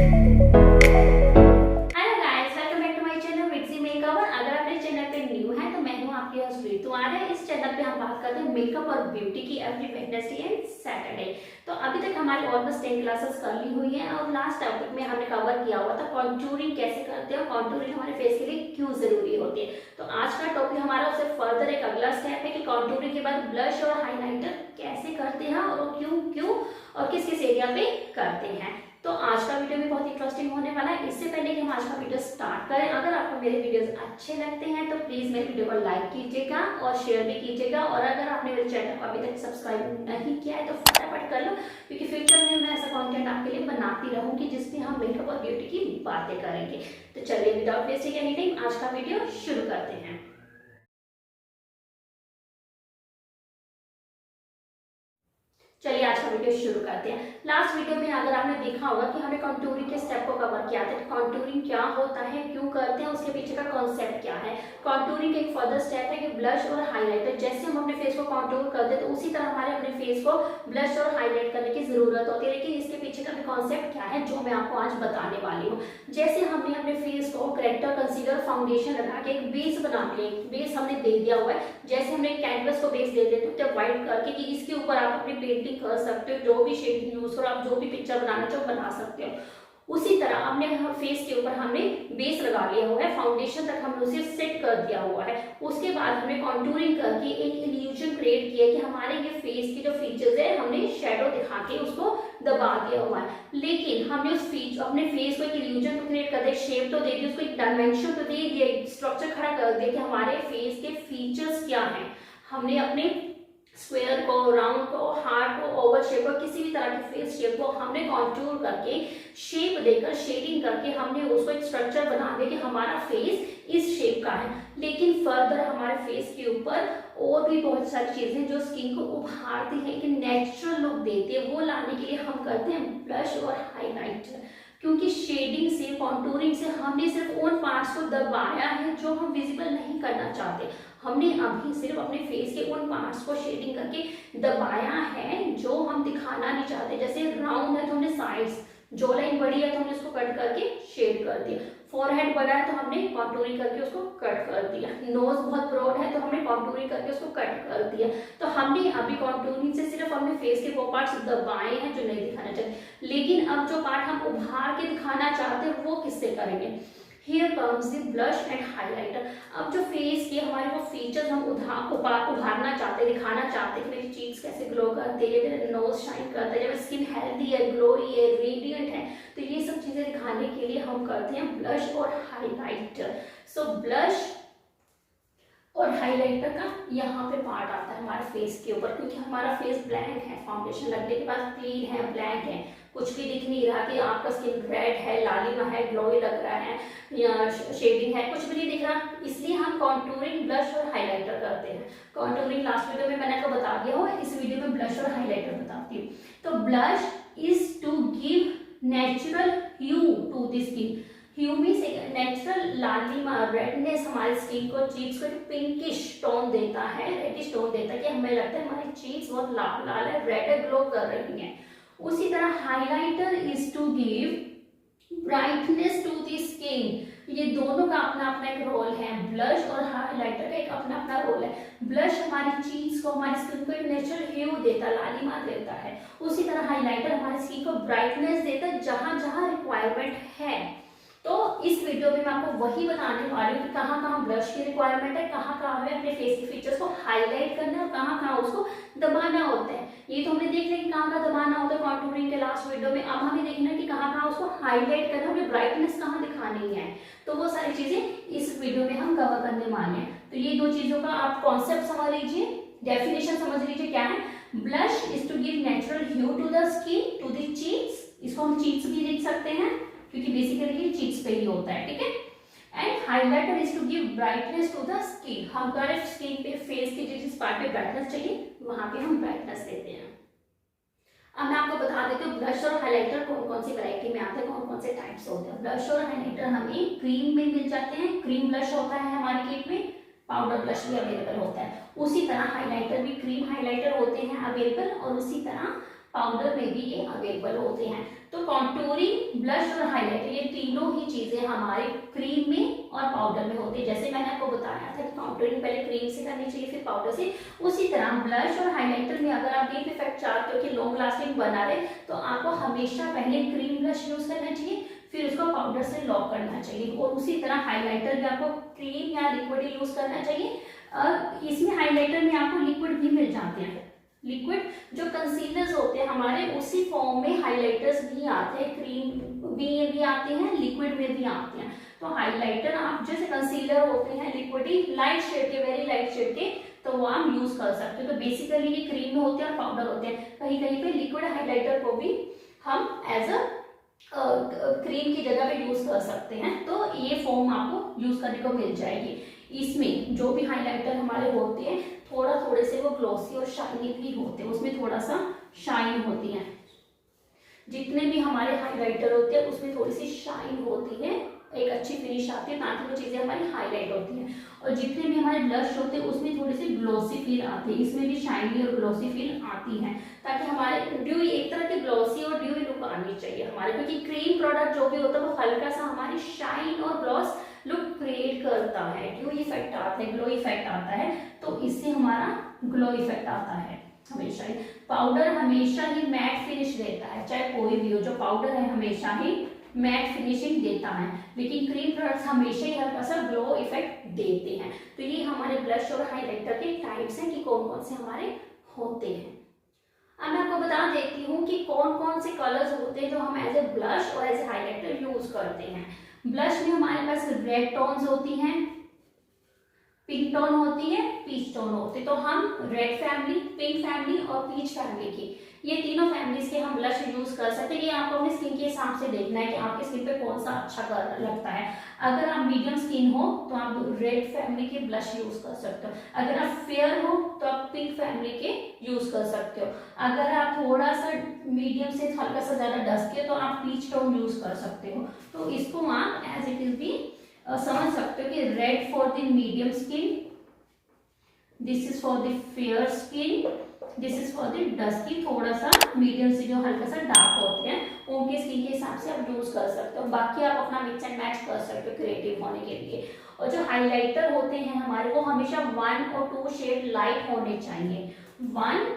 Hello guys, welcome back to my channel Witsy makeover. अगर आप इस चैनल पे न्यू हैं तो मैं हूं आपकी होस्ट रीतु। तो आज इस चैनल पे हम बात करते हैं मेकअप और ब्यूटी की एवरी वेडनेसडे एंड सैटरडे। तो अभी तक हमारी ऑलमोस्ट 10 क्लासेस कर ली हुई हैं और लास्ट टॉपिक में हमने कवर किया हुआ था कॉन्टूरिंग कैसे करते हैं, कॉन्टूरिंग हमारे फेस के लिए क्यों जरूरी होती है। तो आज का टॉपिक हमारा उससे फर्दर एक अगला स्टेप है कि कॉन्टूरिंग के बाद ब्लश और हाईलाइटर कैसे करते हैं और क्यों क्यों और किस किस एरिया पे करते हैं। तो आज का वीडियो भी बहुत इंटरेस्टिंग होने वाला है। इससे पहले कि हम आज का वीडियो स्टार्ट करें, अगर आपको मेरे वीडियोस अच्छे लगते हैं तो प्लीज मेरे वीडियो को लाइक कीजिएगा और शेयर भी कीजिएगा। और अगर आपने मेरे चैनल को अभी तक सब्सक्राइब नहीं किया है तो फटाफट कर लो, क्योंकि फ्यूचर में मैं ऐसा कंटेंट आपके लिए बनाती रहूंगी जिसमें हम मेकअप और ब्यूटी की बातें करेंगे। तो चलिए विदाउट वेस्टिंग एनी टाइम आज का वीडियो शुरू करते हैं। चलिए आज का वीडियो शुरू करते हैं। लास्ट वीडियो में अगर आपने देखा होगा कि हमने कॉन्टूरिंग के स्टेप को कवर किया था। कॉन्टूरिंग क्या होता है, क्यों करते हैं, उसके पीछे का कॉन्सेप्ट क्या है। कॉन्टूरिंग एक फर्दर स्टेप है कि ब्लश और हाईलाइटर जैसे हम अपने फेस को कॉन्टूर करते हैं तो उसी तरह हमारे अपने फेस को ब्लश और हाईलाइट करने की जरूरत होती है। लेकिन इसके पीछे का भी कॉन्सेप्ट क्या है जो मैं आपको आज बताने वाली हूँ। जैसे हमने अपने फेस को करेक्टर, कंसीलर, फाउंडेशन लगा के एक बेस बना लिया, बेस हमने दे दिया हुआ है। जैसे हमने कैनवस को बेस दे देते हैं व्हाइट करके कि इसके ऊपर आप अपनी पेंटिंग कर सकते हो, जो भी शेडिंग यूज करो, आप जो भी पिक्चर बनाना चाहो बना सकते हो। उसी तरह अपने फेस के ऊपर हमने बेस लगा लिया हुआ है, फाउंडेशन तक हमने उसे सेट कर दिया हुआ है। उसके बाद हमने कॉन्टूरिंग करके एक इल्यूजन क्रिएट किया कि हमारे ये फेस के जो फीचर्स है हमने शेडो दिखा के उसको दबा दिया हुआ है। लेकिन हमने उस अपने फेस को एक इल्यूजन तो क्रिएट कर दिया, शेप तो दे दी, उसको एक डायमेंशन तो दे दिया, स्ट्रक्चर खड़ा कर दिया कि हमारे फेस के फीचर्स क्या हैं। हमने अपने स्क्वायर को, राउंड को, हार्ट को, ओवल शेप को, किसी भी तरह की फेस शेप को हमने कॉन्टूर करके शेप देकर शेडिंग करके हमने उसको एक स्ट्रक्चर बना दिया कि हमारा फेस इस शेप का है। लेकिन फर्दर हमारे फेस के ऊपर और भी बहुत सारी चीजें जो स्किन को उभारती है, कि नेचुरल लुक देती है, वो लाने के लिए हम करते हैं ब्लश और हाईलाइटर। क्योंकि शेडिंग से, कॉन्टूरिंग से हमने सिर्फ उन पार्ट्स को दबाया है जो हम विजिबल नहीं करना चाहते। हमने अभी सिर्फ अपने फेस के उन पार्ट्स को शेडिंग करके दबाया है जो हम दिखाना नहीं चाहते। जैसे राउंड है तो हमने साइड्स, जो लाइन बड़ी है तो हमने उसको कट करके शेड कर दिया, फोरहेड बड़ा है तो हमने कॉन्टूरिंग करके उसको कट कर दिया, नोज बहुत ब्रॉड है तो हमने कॉन्टूरिंग करके उसको कट कर दिया। तो हमने अभी कॉन्टूरिंग से सिर्फ अपने फेस के वो पार्ट्स दबाए हैं जो नहीं दिखाना चाहते। लेकिन अब जो पार्ट हम उभार के दिखाना चाहते हैं वो किससे करेंगे। Here comes the blush and highlighter। अब जो फेस के हमारे वो फीचर्स हम उभारना चाहते हैं, दिखाना चाहते हैं कि मेरी चीक्स कैसे ग्लो करते हैं, मेरा नोज शाइन करता है, जब स्किन हेल्दी है, ग्लोई है, रेडिएंट है, तो ये सब चीजें दिखाने के लिए हम करते हैं ब्लश और हाईलाइटर। सो ब्लश और हाईलाइटर का यहाँ पे पार्ट आता है हमारे फेस के ऊपर, क्योंकि हमारा फेस ब्लैंक है, फाउंडेशन लगने के बाद क्लीन है, ब्लैंक है, कुछ भी दिख नहीं रहा कि आपका स्किन रेड है, लालिमा है, ग्लोई लग रहा है या शेडिंग है, कुछ भी नहीं दिख रहा। इसलिए हम कॉन्टूरिंग, ब्लश और हाईलाइटर करते हैं। कॉन्टूरिंग लास्ट वीडियो में मैंने आपको बता दिया हो, इस वीडियो में ब्लश और हाईलाइटर बताती हूँ। तो blush is to give natural hue to the skin. Hue means natural लालिमा, रेडनेस हमारी स्किन को, चीक्स को पिंकिश टोन देता है, रेडिश टोन देता है कि हमें लगता है हमारी चीक्स बहुत लाल लाल है, रेड है, ग्लो कर रही हैं। उसी तरह highlighter is to give brightness to the skin. ये दोनों का अपना अपना एक रोल है, ब्लश और हाईलाइटर का एक अपना अपना रोल है। ब्लश हमारी चीक्स को, हमारी स्किन को एक नेचुरल ह्यू देता है, लालिमा देता है। उसी तरह हाईलाइटर हमारी स्किन को ब्राइटनेस देता है जहां जहां रिक्वायरमेंट है। तो इस वीडियो में मैं आपको वही बताने वाली हूँ कि कहाँ कहाँ ब्लश की रिक्वायरमेंट है, कहाँ कहाँ हमें अपने फेस के फीचर्स को हाईलाइट करना है और कहाँ कहाँ उसको दबाना होता है। ये तो हमने देख लिया कि कहाँ कहाँ दबाना होता है कॉन्टूरिंग के लास्ट वीडियो में। अब हमें देखना है कि कहाँ कहाँ उसको हाईलाइट करना है, हमें ब्राइटनेस कहाँ दिखानी है। तो वो सारी चीजें इस वीडियो में हम कवर करने वाले हैं। तो ये दो चीजों का आप कॉन्सेप्ट समझ लीजिए, डेफिनेशन समझ लीजिए क्या है। Blush is to give natural hue to the skin, to the cheeks. इसको हम चीक्स भी लिख सकते हैं क्योंकि बेसिकली ये चीक्स पे ही होता है, ठीक है। And highlighter is to give brightness to the skin. हमारे स्किन पे, फेस के जिस पार्ट पे ब्राइटनेस चाहिए वहां पे हम ब्राइटनेस देते हैं। अब मैं आपको बता देती हूँ ब्लश और हाईलाइटर कौन कौन सी वैरायटी में आते हैं, कौन कौन से टाइप्स होते हैं। ब्लश और हाईलाइटर हमें क्रीम में मिल जाते हैं, क्रीम ब्लश होता है हमारे किट में, पाउडर ब्लश भी अवेलेबल होता है। उसी तरह हाईलाइटर भी क्रीम हाईलाइटर होते हैं अवेलेबल, और उसी तरह पाउडर में भी ये अवेलेबल होते हैं। तो कॉन्टूरिंग, ब्लश और हाइलाइटर ये तीनों ही चीजें हमारे क्रीम में और पाउडर में होती है। जैसे मैंने आपको बताया था कि कॉन्टूरिंग पहले क्रीम से करनी चाहिए फिर पाउडर से, उसी तरह ब्लश और हाइलाइटर में अगर आप डीप इफेक्ट चाहते हो कि लॉन्ग लास्टिंग बना रहे तो आपको हमेशा पहले क्रीम ब्लश यूज करना चाहिए, फिर उसको पाउडर से लॉक करना चाहिए। और उसी तरह हाइलाइटर भी आपको क्रीम या लिक्विड यूज करना चाहिए। इसमें हाइलाइटर में आपको लिक्विड भी मिल जाते हैं, लिक्विड जो कंसीलर्स होते हैं हमारे उसी फॉर्म में हाइलाइटर्स भी आते हैं, क्रीम भी आते हैं, लिक्विड में भी आते हैं। तो हाइलाइटर आप जैसे कंसीलर होते हैं लिक्विड लाइट शेड के, वेरी लाइट शेड के, तो वो आप यूज कर सकते हो। तो बेसिकली ये क्रीम में होते हैं और पाउडर होते हैं। कहीं कहीं पे लिक्विड हाइलाइटर को भी हम एज अ क्रीम की जगह पे यूज कर सकते हैं। तो ये फॉर्म आपको यूज करने को मिल जाएगी। इसमें जो भी हाइलाइटर हमारे होते हैं थोड़े से वो ग्लॉसी और शाइनी भी होते हैं, उसमें थोड़ा सा शाइन होती है। जितने भी हमारे हाइलाइटर होते हैं उसमें थोड़ी सी शाइन होती है, एक अच्छी फिनिश आती है, ताकि वो चीजें हमारी हाईलाइट होती हैं। और जितने भी हमारे ब्लश होते हैं उसमें थोड़ी सी ग्लॉसी फील आती है, इसमें भी शाइनी और ग्लॉसी फील आती है, ताकि हमारे ड्यूई एक तरह की ग्लॉसी और ड्यूई लुक आनी चाहिए हमारे। क्योंकि क्रीम प्रोडक्ट जो भी होता है वो हल्का सा हमारी शाइन और ग्लॉस लुक क्रिएट करता है, ड्यू इफेक्ट आता है, ग्लो इफेक्ट आता है, तो इससे हमारा ग्लो इफेक्ट आता है हमेशा ही। पाउडर हमेशा ही मैट फिनिश देता है, चाहे कोई भी हो, जो पाउडर है हमेशा ही मैट फिनिशिंग देता है, लेकिन क्रीम प्रोडक्ट्स हमेशा ही हल्का सा ग्लो इफेक्ट देते हैं। तो ये हमारे ब्लश और हाइलाइटर के टाइप्स हैं कि कौन कौन से हमारे होते हैं। अब मैं आपको बता देती हूँ कि कौन कौन से कलर्स होते हैं जो हम एज ए ब्लश और एज ए हाइलाइटर यूज करते हैं। ब्लश में हमारे पास रेड टोन्स होती हैं, पिंक टोन होती है, पीच टोन होती है। तो हम रेड फैमिली, पिंक फैमिली और पीच फैमिली की ये तीनों फैमिलीज के हम ब्लश यूज कर सकते हैं। ये आपको अपनी स्किन के हिसाब से देखना है कि आपकी स्किन पे कौन सा अच्छा लगता है। अगर आप मीडियम स्किन हो तो आप रेड फैमिली के ब्लश यूज कर सकते हो, अगर आप फेयर हो तो आप पिंक फैमिली के यूज कर सकते हो, अगर आप थोड़ा सा मीडियम से हल्का सा ज्यादा डस्की हो तो आप पीच टोन यूज कर सकते हो। तो इसको आप एज इट इज भी समझ सकते हो कि red for the medium skin, this is for the fair skin, this is for the dusky, थोड़ा सा मीडियम से जो हल्का सा डार्क होते हैं उनके स्किन के हिसाब से आप यूज कर सकते हो। बाकी आप अपना मिक्स एंड मैच कर सकते हो क्रिएटिव होने के लिए। और जो हाइलाइटर होते हैं हमारे वो हमेशा 1 और 2 शेड लाइट होने चाहिए, 1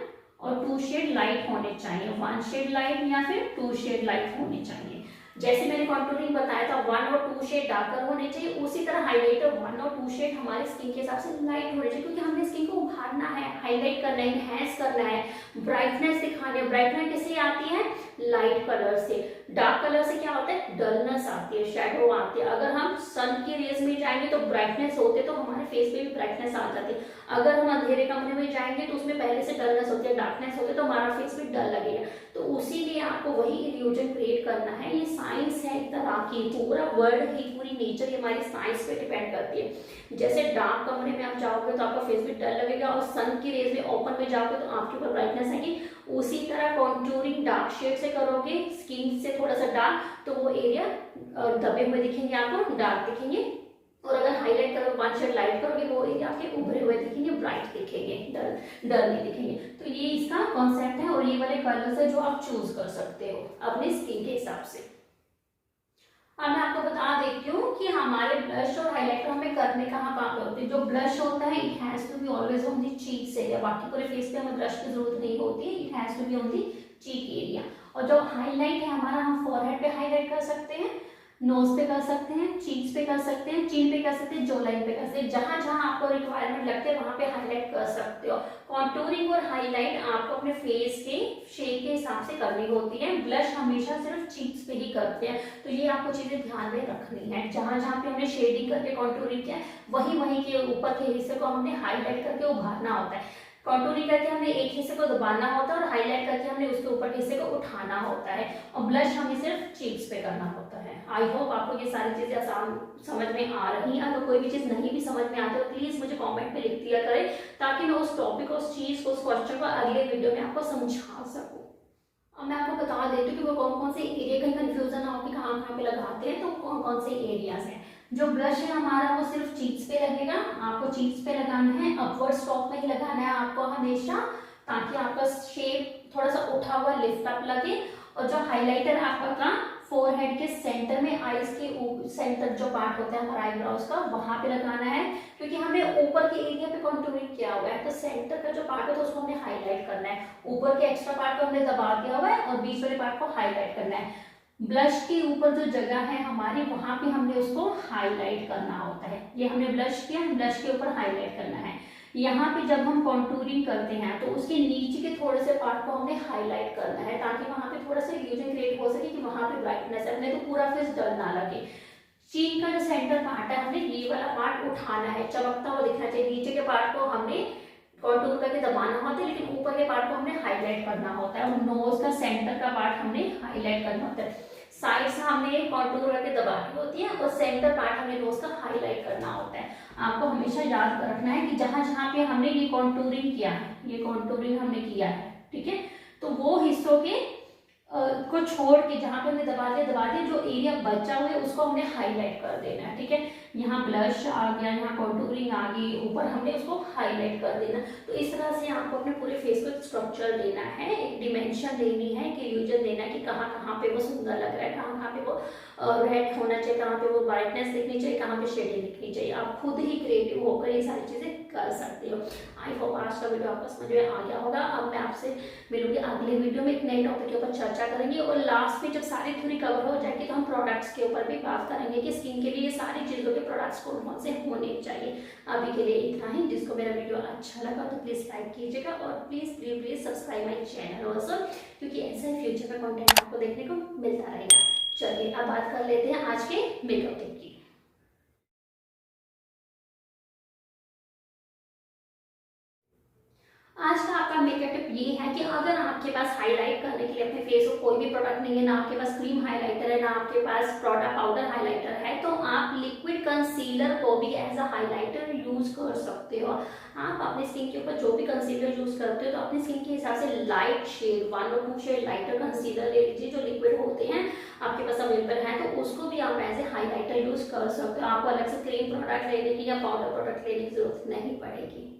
और 2 शेड लाइट होने चाहिए, 1 शेड लाइट या फिर 2 शेड लाइट होने चाहिए। जैसे मैंने कॉन्टूरिंग बताया था 1 और 2 शेड डार्कर होने चाहिए, उसी तरह हाइलाइटर 1 और 2 शेड हमारे स्किन के हिसाब से लाइट होने चाहिए, क्योंकि हमने स्किन को उभारना है, हाईलाइट करना है, एनहांस करना है, ब्राइटनेस दिखानी है। ब्राइटनेस किससे आती है? लाइट कलर से। डार्क कलर से क्या होता है? डलनेस आती है, शेडो आती है। अगर हम सन की रेज में जाएंगे तो ब्राइटनेस होते तो हमारे फेस पे भी ब्राइटनेस आ जाती है। अगर हम अंधेरे कमरे में जाएंगे तो उसमें पहले से डलनेस होती है, डार्कनेस होती है, तो हमारा फेस भी डल लगेगा। तो उसी लिए आपको वही इल्यूजन क्रिएट करना है। ये साइंस है एक तरह की, पूरा वर्ल्ड ही, पूरी नेचर ही हमारी साइंस पे डिपेंड करती है। जैसे डार्क कमरे में आप जाओगे तो आपका फेस भी डल लगेगा, और सन की रेज में ओपन में जाओगे तो आपके ऊपर ब्राइटनेस आएगी। उसी तरह कॉन्टूरिंग डार्क शेड से करोगे, स्किन से थोड़ा सा डार्क, तो वो एरिया दबे हुए दिखेंगे, आपको डार्क दिखेंगे। और अगर हाईलाइट करोगे, 1 शेड लाइट करोगे, वो एरिया आपके उभरे हुए दिखेंगे, ब्राइट दिखेंगे, डल नहीं दिखेंगे। तो ये इसका कॉन्सेप्ट है, और ये वाले कलर्स है जो आप चूज कर सकते हो अपने स्किन के हिसाब से। अब मैं आपको बता देती हूँ कि हमारे ब्लश और हाइलाइटर हमें करने कहाँ पे होते हैं। जो ब्लश होता है it has to be always on the cheeks area, बाकी पूरे फेस पे हमें ब्लश की जरूरत नहीं होती है, it has to be on the cheek area. और जो हाईलाइट है हमारा, हम फॉरहेड पे हाईलाइट कर सकते हैं, नोज पे कर सकते हैं, चीक्स पे कर सकते हैं, चिन पे कर सकते हैं, जो लाइन पे कर सकते हैं, जहां जहां आपको रिक्वायरमेंट लगती है वहां पे हाईलाइट कर सकते हो। कॉन्टूरिंग और हाईलाइट आपको अपने फेस के शेप के हिसाब से करनी होती है, ब्लश हमेशा सिर्फ चीक्स पे ही करते हैं। तो ये आपको चीजें ध्यान में रखनी है, जहां जहां पे हमने शेडिंग करके कॉन्टूरिंग किया वहीं वहीं के ऊपर के हिस्से को हमने हाईलाइट करके उभारना होता है। कॉन्टूरिंग करके हमने एक हिस्से को दबाना होता है और हाईलाइट करके हमने उसके ऊपर के हिस्से को उठाना होता है, और ब्लश हमें सिर्फ चीक्स पे करना होता है। आई होप आपको ये सारी चीजें आसान समझ में आ रही हैं। अगर कोई भी चीज नहीं भी समझ में आती तो प्लीज मुझे कमेंट में लिख दिया करें, ताकि मैं उस टॉपिक, उस चीज को, उस क्वेश्चन को अगले वीडियो में आपको समझा सकूं। अब मैं आपको बता देती हूँ कि वो कौन कौन से एरिया, कहीं कंफ्यूजन हो कि कहाँ कहाँ पे लगाते हैं, तो कौन कौन से एरियाज हैं। जो ब्लश है हमारा वो सिर्फ चीक्स पे लगेगा, आपको चीक्स पे लगाना है, अपवर्ड स्टॉक में ही लगाना है आपको हमेशा, ताकि आपका शेप थोड़ा सा उठा हुआ लिफ्ट अप लगे, और जो हाइलाइटर आपका फोरहेड के सेंटर में, आईज के सेंटर जो पार्ट होता है हमारा आईब्रोज का, वहां पे लगाना है, क्योंकि हमने ऊपर के एरिया पे कॉन्टूरिंग किया हुआ है, तो सेंटर का जो पार्ट है तो उसको हमने हाईलाइट करना है। ऊपर के एक्स्ट्रा पार्ट को हमने दबा दिया हुआ है और बीच वाले पार्ट को हाईलाइट करना है। ब्लश के ऊपर जो जगह है हमारी, वहां पे हमने उसको हाईलाइट करना होता है। ये हमने ब्लश किया, ब्लश के ऊपर हाईलाइट करना है। यहाँ पे जब हम कॉन्टूरिंग करते हैं तो उसके नीचे के थोड़े से पार्ट को हमने हाईलाइट करना है, ताकि वहां पे थोड़ा सा इल्यूजन क्रिएट हो सके कि वहां पे ब्राइटनेस है, तो पूरा फेस डल ना लगे। चीन का जो सेंटर पार्ट है, हमने ये वाला पार्ट उठाना है, चमकता हुआ दिखना चाहिए। नीचे के पार्ट को हमने कॉन्टूर करके दबाना होता है, लेकिन ऊपर के पार्ट को हमने हाईलाइट करना होता है, और नोज का सेंटर का पार्ट हमने हाईलाइट करना होता है। साइड से हमने कॉन्टूर करके दबानी होती है, और सेंटर पार्ट हमने नोज का हाईलाइट करना होता है। आपको हमेशा याद रखना है कि जहां जहां पे हमने ये कॉन्टूरिंग किया है, ये कॉन्टूरिंग हमने किया है, ठीक है, तो वो हिस्सों के को छोड़ के जहां पे हमने दबा दिया, जो एरिया बचा हुआ है उसको हमने हाईलाइट कर देना है, ठीक है। यहाँ ब्लश आ गया, यहाँ कॉन्टूरिंग आ गई, ऊपर हमने उसको हाईलाइट कर देना। तो इस तरह से आपको अपने पूरे फेस को स्ट्रक्चर देना है, एक डिमेंशन देनी है, कि इल्यूजन देना है कि कहाँ कहाँ पे वो सुंदर लग रहा है, कहाँ कहाँ पे वो रेड होना चाहिए, कहाँ पे वो ब्राइटनेस दिखनी चाहिए, कहाँ पे शेडिंग दिखनी चाहिए। आप खुद ही क्रिएटिव होकर ये सारी चीजें कर सकते हो। आई होप आज का वीडियो आपको समझ में आ गया होगा। अब मैं आपसे मिलूंगी अगले वीडियो में, एक नए टॉपिक के ऊपर चर्चा करेंगे, और लास्ट में जब सारी थ्योरी कवर हो जाएगी तो हम प्रोडक्ट्स के ऊपर भी बात करेंगे कि स्किन के लिए सारी चीजों के प्रोडक्ट्स कौन कौन से होने चाहिए। अभी के लिए इतना ही। जिसको मेरा वीडियो अच्छा लगा तो प्लीज लाइक कीजिएगा, और please subscribe my channel also, क्योंकि ऐसा ही फ्यूचर में कंटेंट आपको देखने को मिलता रहेगा। चलिए अब बात कर लेते हैं आज के मेकअप टिप की। आज का आपका मेकअप टिप ये है कि अगर आपके पास हाईलाइट करने के लिए अपने फेस को कोई भी प्रोडक्ट नहीं है, ना आपके पास क्रीम हाइलाइटर है, ना आपके पास प्रोडक्ट पाउडर हाइलाइटर है, तो आप लिक्विड कंसीलर को भी एज अ हाइलाइटर यूज कर सकते हो। आप अपनी स्किन के ऊपर जो भी कंसीलर यूज करते हो तो अपनी स्किन के हिसाब से लाइट शेड 1 और 2 शेड लाइटर कंसीलर ले लीजिए, जो लिक्विड होते हैं आपके पास अवेलेबल है, तो उसको भी आप एज ए हाईलाइटर यूज कर सकते हो। आपको अलग से क्रीम प्रोडक्ट लेने की या पाउडर प्रोडक्ट लेने की जरूरत नहीं पड़ेगी।